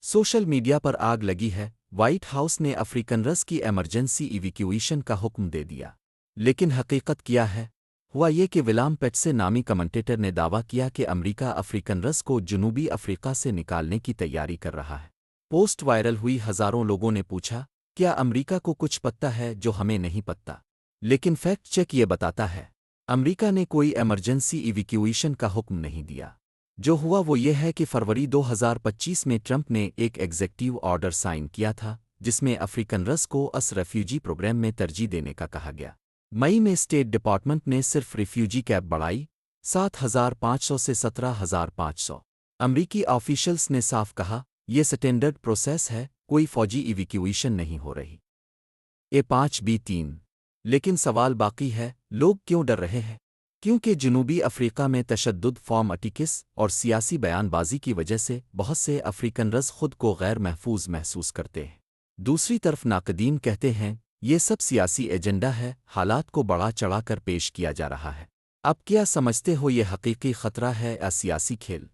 Social media पर आग लगी है। व्हाइट हाउस ने अफ्रीकनर्स की एमरजेंसी इवैक्यूएशन का हुक्म दे दिया। लेकिन हकीकत क्या है? हुआ ये कि विलाम पेट्से नामी कमेंटेटर ने दावा किया कि अमेरिका अफ्रीकनर्स को जनूबी अफ्रीका से निकालने की तैयारी कर रहा है। पोस्ट वायरल हुई, हज़ारों लोगों ने पूछा, क्या अमेरिका को कुछ पता है जो हमें नहीं पता? लेकिन फैक्ट चेक ये बताता है, अमेरिका ने कोई इमरजेंसी इवैक्यूएशन का हुक्म नहीं दिया। जो हुआ वो ये है कि फरवरी 2025 में ट्रंप ने एक एग्जेक्टिव ऑर्डर साइन किया था, जिसमें अफ्रीकनर्स को रेफ्यूजी प्रोग्राम में तरजीह देने का कहा गया। मई में स्टेट डिपार्टमेंट ने सिर्फ रिफ्यूजी कैब बढ़ाई 7,500 से 17,500। अमरीकी ऑफिशियल्स ने साफ कहा, ये स्टैंडर्ड प्रोसेस है, कोई फौजी इवैक्यूएशन नहीं हो रही। A5B3। लेकिन सवाल बाकी है, लोग क्यों डर रहे हैं? क्योंकि जनूबी अफ्रीका में तशद्दुद, फॉर्मटिक्स और सियासी बयानबाजी की वजह से बहुत से अफ्रीकनर्स खुद को गैर महफूज महसूस करते हैं। दूसरी तरफ नाकदीन कहते हैं, ये सब सियासी एजेंडा है, हालात को बढ़ा चढ़ाकर पेश किया जा रहा है। अब क्या समझते हो, ये हकीकी खतरा है या सियासी खेल?